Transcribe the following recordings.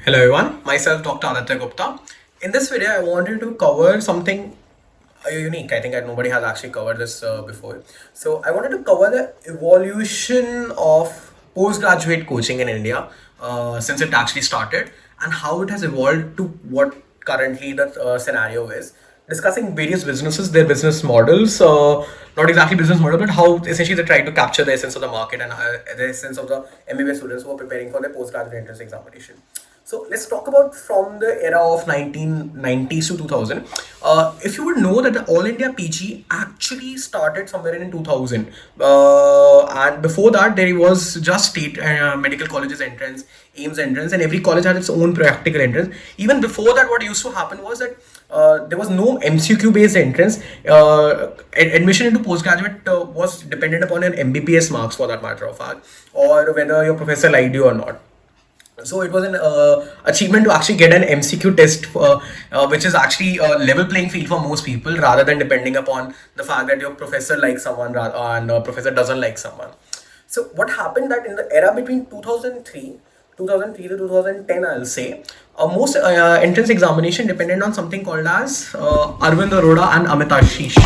Hello everyone, myself Dr. Aditya Gupta. In this video, I wanted to cover something unique. I think that nobody has actually covered this before. So I wanted to cover the evolution of postgraduate coaching in India since it actually started and how it has evolved to what currently the scenario is. Discussing various businesses, their business models, not exactly business model, but how essentially they try to capture the essence of the market and the essence of the MBA students who are preparing for their postgraduate entrance examination. So let's talk about from the era of 1990s to 2000. If you would know that the All India PG actually started somewhere in 2000, and before that there was just state medical colleges entrance, AIMS entrance, and every college had its own practical entrance. Even before that, what used to happen was that there was no MCQ based entrance. Admission into postgraduate was dependent upon your MBBS marks, for that matter of fact, or whether your professor liked you or not. So it was an achievement to actually get an MCQ test, which is actually a level playing field for most people, rather than depending upon the fact that your professor likes someone and professor doesn't like someone. So what happened that in the era between 2003 to 2010, I'll say, most entrance examination depended on something called as Arvind Arora and Amit Ashish.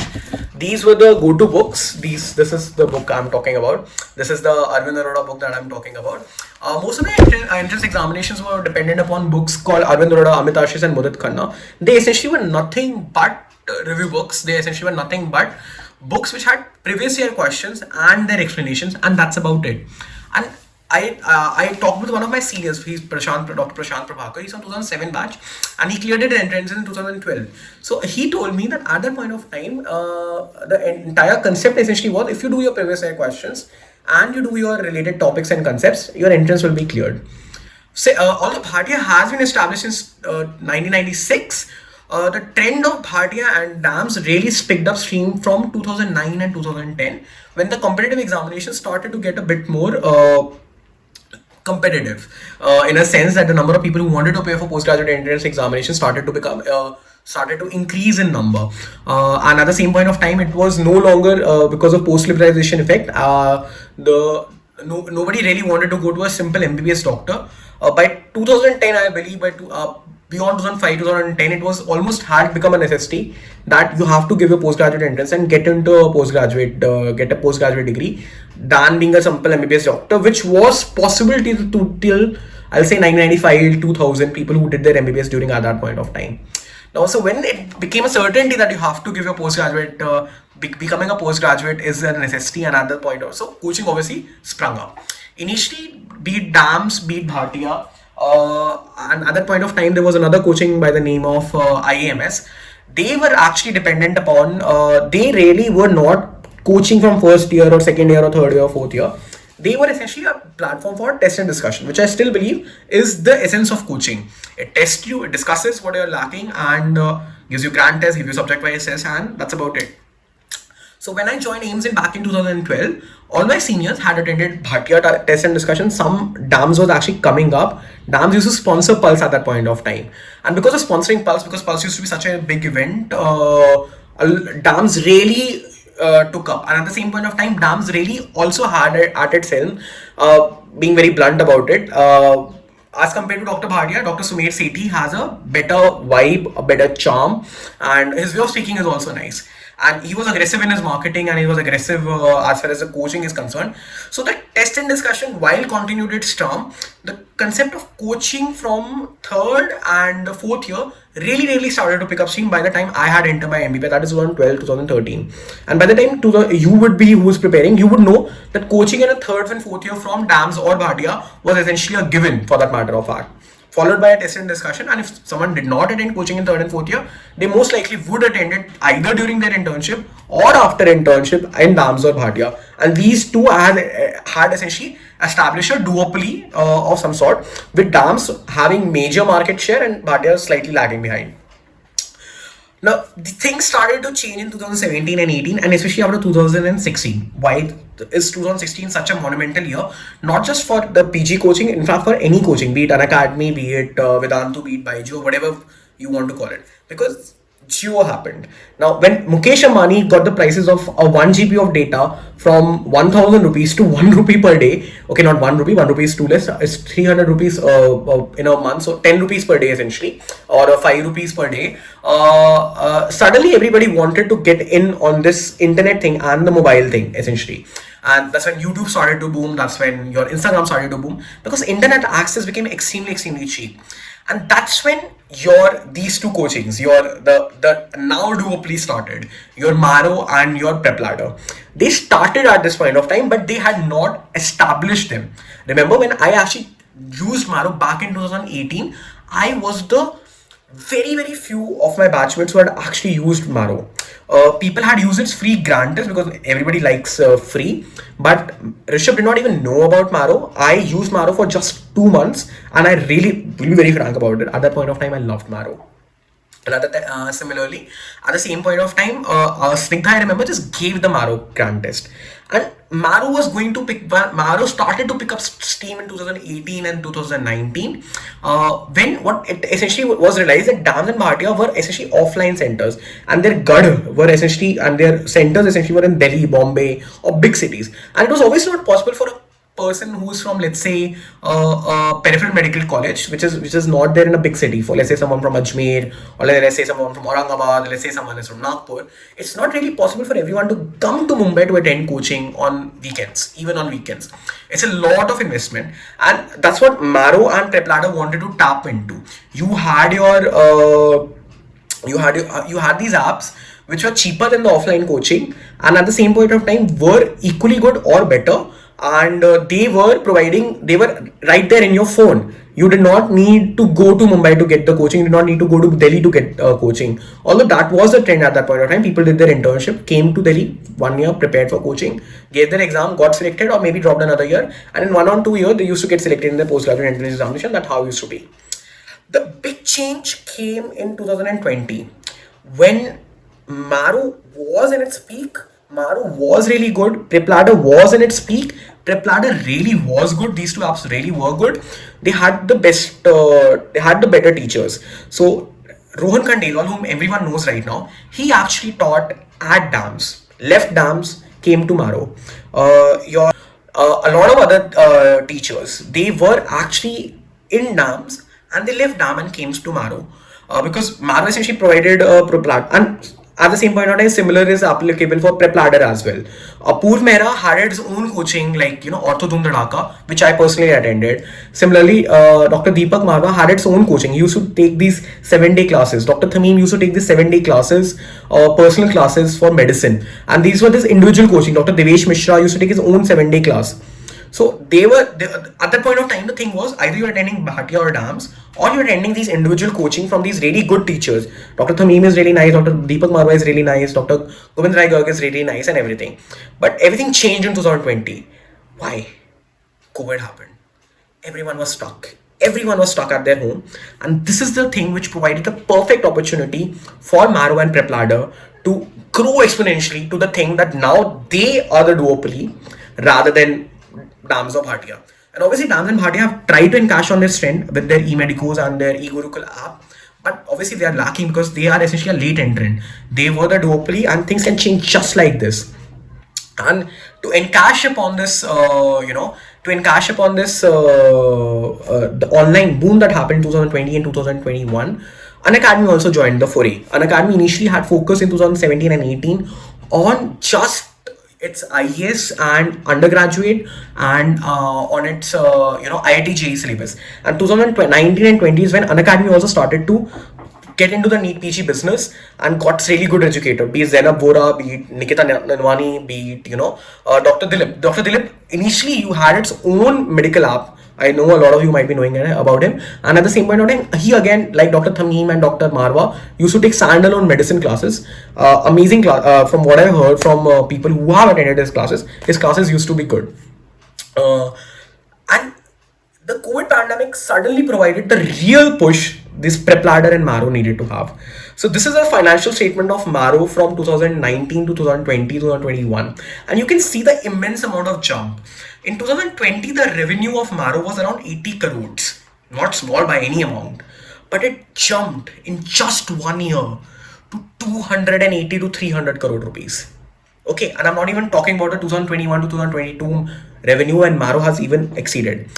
These were the go-to books. This is the book I'm talking about. This is the Arvind Arora book that I'm talking about. Most of the entrance examinations were dependent upon books called Arvind Arora, Amit Ashish, and Mudit Khanna. They essentially were nothing but review books. They essentially were nothing but books which had previous year questions and their explanations, and that's about it. And I talked with one of my seniors. He's Dr. Prashant Prabhakar. He's on 2007 batch, and he cleared it in entrance in 2012. So he told me that at that point of time, the entire concept essentially was, if you do your previous year questions and you do your related topics and concepts, your entrance will be cleared. So although Bhatia has been established since 1996, the trend of Bhatia and DAMS really picked up steam from 2009 and 2010, when the competitive examinations started to get a bit more competitive, in a sense that the number of people who wanted to appear for postgraduate entrance examinations started to increase in number, and at the same point of time, it was no longer because of post-liberalization effect. Nobody really wanted to go to a simple MBBS doctor. By 2010, I believe, beyond 2005, 2010, it was almost had become a necessity that you have to give a postgraduate entrance and get into a get a postgraduate degree than being a simple MBBS doctor, which was possible till I'll say 1995, 2000 people who did their MBBS during at that point of time. Now, so when it became a certainty that you have to give your postgraduate, becoming a postgraduate is a necessity, and at that point also, coaching obviously sprung up. Initially, be it DAMS, be it Bhatia, and at that point of time, there was another coaching by the name of IAMS. They were actually dependent upon, they really were not coaching from first year or second year or third year or fourth year. They were essentially a platform for test and discussion, which I still believe is the essence of coaching. It tests you, it discusses what you're lacking, and gives you grand tests, gives you subject-wise tests, and that's about it. So when I joined AIMS back in 2012, all my seniors had attended Bhatia test and discussion. Some DAMS was actually coming up. DAMS used to sponsor Pulse at that point of time. And because of sponsoring Pulse, because Pulse used to be such a big event, DAMS really took up. And at the same point of time, DAMS really also had at its helm, being very blunt about it. As compared to Dr. Bhatia, Dr. Sumer Sethi has a better vibe, a better charm, and his way of speaking is also nice. And he was aggressive in his marketing, and he was aggressive as far as the coaching is concerned. So the test and discussion, while continued its term, the concept of coaching from third and the fourth year really started to pick up steam by the time I had entered my MBA. That is 2012, 2013. And by the time you would be who was preparing, you would know that coaching in a third and fourth year from DAMS or Bhatia was essentially a given, for that matter of fact, followed by a test and discussion. And if someone did not attend coaching in third and fourth year, they most likely would attend it either during their internship or after internship in DAMS or Bhatia. And these two had essentially established a duopoly of some sort, with DAMS having major market share and Bhatia slightly lagging behind. Now, the things started to change in 2017 and 18, and especially after 2016. Why is 2016 such a monumental year? Not just for the PG coaching, in fact, for any coaching, be it Unacademy, be it Vedantu, be it Baiju, whatever you want to call it. Because Jio happened. Now, when Mukesh Ambani got the prices of a 1 GB of data from 1000 rupees to 1 rupee per day, okay, not 1 rupee, 1 rupee is too less, it's 300 rupees in a month, so 10 rupees per day essentially, or 5 rupees per day. Suddenly, everybody wanted to get in on this internet thing and the mobile thing essentially. And that's when YouTube started to boom, that's when your Instagram started to boom, because internet access became extremely cheap. And that's when your these two coachings, your the now duopoly started, your Marrow and your Prepladder. They started at this point of time, but they had not established them. Remember, when I actually used Marrow back in 2018, I was the very few of my batchmates who had actually used Marrow. People had used its free grantors because everybody likes free, but Rishabh did not even know about Marrow. I used Marrow for just 2 months, and I really will be very frank about it. At that point of time, I loved Marrow. Similarly, at the same point of time, Snigdha, I remember, just gave the Marrow grant test. And Marrow started to pick up steam in 2018 and 2019. When what it essentially was realized that Dams and Bhatia were essentially offline centers, and their Gad were essentially, and their centers essentially were in Delhi, Bombay, or big cities. And it was obviously not possible for a person who's from, let's say, a peripheral medical college, which is not there in a big city, for let's say someone from Ajmer, or let's say someone from Aurangabad, let's say someone is from Nagpur. It's not really possible for everyone to come to Mumbai to attend coaching on weekends, even on weekends. It's a lot of investment, and that's what Marrow and Prepladder wanted to tap into. You had these apps which were cheaper than the offline coaching, and at the same point of time were equally good or better, and they were right there in your phone. You did not need to go to Mumbai to get the coaching. You did not need to go to Delhi to get coaching. Although that was the trend at that point of time. People did their internship, came to Delhi 1 year, prepared for coaching, gave their exam, got selected, or maybe dropped another year. And in 1 or 2 years, they used to get selected in the postgraduate entrance examination. That's how it used to be. The big change came in 2020 when Marrow was in its peak. Marrow was really good. Prepladder was in its peak. Prepladder really was good. These two apps really were good. They had the best, they had the better teachers. So Rohan Khandelwal, whom everyone knows right now, he actually taught at Dams, left Dams, came to Marrow. A lot of other teachers, they were actually in Dams and they left Dam and came to Marrow, because Marrow essentially provided a Prepladder, and at the same point of time, similar is applicable for Prepladder as well. Apurv Mehra had its own coaching, like, Ortho Dhum Dhadaka, which I personally attended. Similarly, Dr. Deepak Marwa had its own coaching. He used to take these 7-day classes. Dr. Thameem used to take these 7-day classes, personal classes for medicine. And these were this individual coaching. Dr. Devesh Mishra used to take his own 7-day class. So they at that point of time, the thing was either you're attending Bhatia or Dams, or you're attending these individual coaching from these really good teachers. Dr. Thameem is really nice, Dr. Deepak Marwa is really nice, Dr. Govind Rai Garg is really nice, and everything. But everything changed in 2020. Why? COVID happened. Everyone was stuck. Everyone was stuck at their home. And this is the thing which provided the perfect opportunity for Marrow and Prepladder to grow exponentially to the thing that now they are the duopoly rather than Dams or Bhatia. And obviously Dams and Bhatia have tried to encash on this trend with their e-medicos and their e-Gurukul app, but obviously they are lacking because they are essentially a late entrant. They were the duopoly, and things can change just like this. And to encash upon this, the online boom that happened in 2020 and 2021, Unacademy also joined the foray. Unacademy initially had focused in 2017 and 18 on just its IES and undergraduate, and on its IIT JEE syllabus. And 2019 and 20 is when Unacademy also started to get into the NEET PG business and got really good educator, be it Zainab Vora, be it Nikita Nanwani, be it Dr. Dilip. Dr. Dilip, initially you had its own medical app. I know a lot of you might be knowing about him. And at the same point of time, he again, like Dr. Thameem and Dr. Marwa, used to take standalone medicine classes. Amazing class. From what I heard from people who have attended his classes used to be good. And the COVID pandemic suddenly provided the real push this Prepladder and Marrow needed to have. So this is a financial statement of Marrow from 2019 to 2020, 2021. And you can see the immense amount of jump. In 2020, the revenue of Marrow was around 80 crores. Not small by any amount. But it jumped in just 1 year to 280 to 300 crore rupees. Okay, and I'm not even talking about the 2021 to 2022 revenue, and Marrow has even exceeded.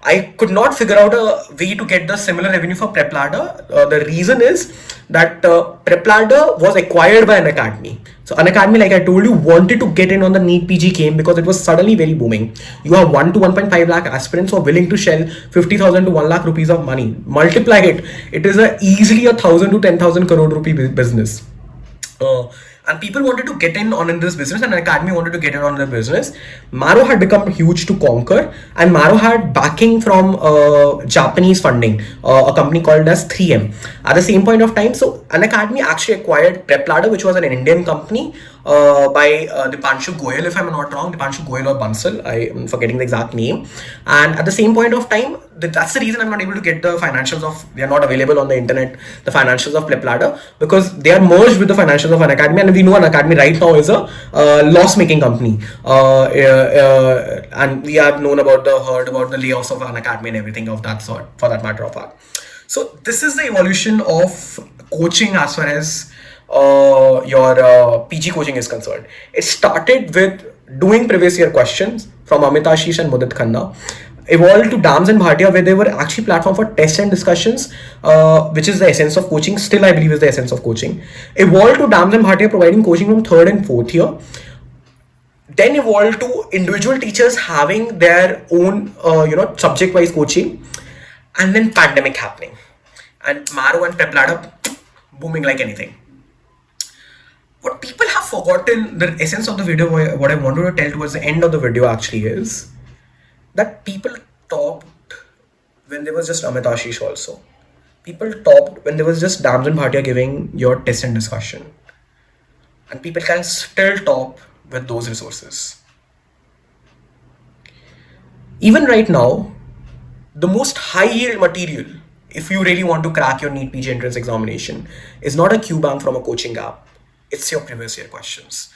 I could not figure out a way to get the similar revenue for Prepladder. The reason is that Prepladder was acquired by Unacademy. So Unacademy, like I told you, wanted to get in on the NEET PG game because it was suddenly very booming. You have 1 to 1.5 lakh aspirants who are willing to shell 50,000 to 1 lakh rupees of money. Multiply it. It is easily a 1,000 to 10,000 crore rupee business. And people wanted to get in on in this business, and Academy wanted to get in on the business. Marrow had become huge to conquer, and Marrow had backing from Japanese funding, a company called as 3M. At the same point of time, so an Academy actually acquired Prepladder, which was an Indian company by Dipanshu Goyal, if I'm not wrong, Dipanshu Goyal or Bansal, I am forgetting the exact name. And at the same point of time, that's the reason I'm not able to get the financials of, they are not available on the internet, the financials of Prepladder, because they are merged with the financials of Unacademy, and we know Unacademy right now is a loss-making company. And we have heard about the layoffs of Unacademy and everything of that sort, for that matter of fact. So this is the evolution of coaching as far as your PG coaching is concerned. It started with doing previous year questions from Amit Ashish and Mudit Khanna, evolved to Dams and Bhatia, where they were actually platform for tests and discussions, which is the essence of coaching. Still, I believe is the essence of coaching. Evolved to Dams and Bhatia providing coaching from 3rd and 4th year. Then evolved to individual teachers having their own, subject-wise coaching, and then pandemic happening, and Marrow and Prepladder booming like anything. What people have forgotten, the essence of the video, what I wanted to tell towards the end of the video actually is that people topped when there was just Amit Ashish also. People topped when there was just Dams and Bhatia giving your test and discussion. And people can still top with those resources. Even right now, the most high yield material, if you really want to crack your NEET PG entrance examination, is not a Q bank from a coaching app. It's your previous year questions.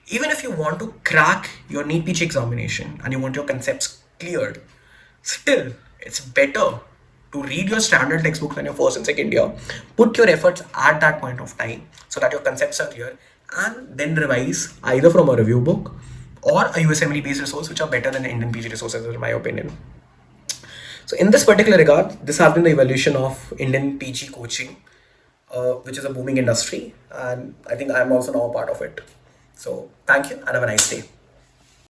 Even if you want to crack your NEET PG examination and you want your concepts cleared, still it's better to read your standard textbooks when you're first and second year, put your efforts at that point of time so that your concepts are clear, and then revise either from a review book or a USMLE based resource, which are better than the Indian PG resources in my opinion. So in this particular regard, this has been the evolution of Indian PG coaching, which is a booming industry, and I think I'm also now a part of it. So thank you and have a nice day.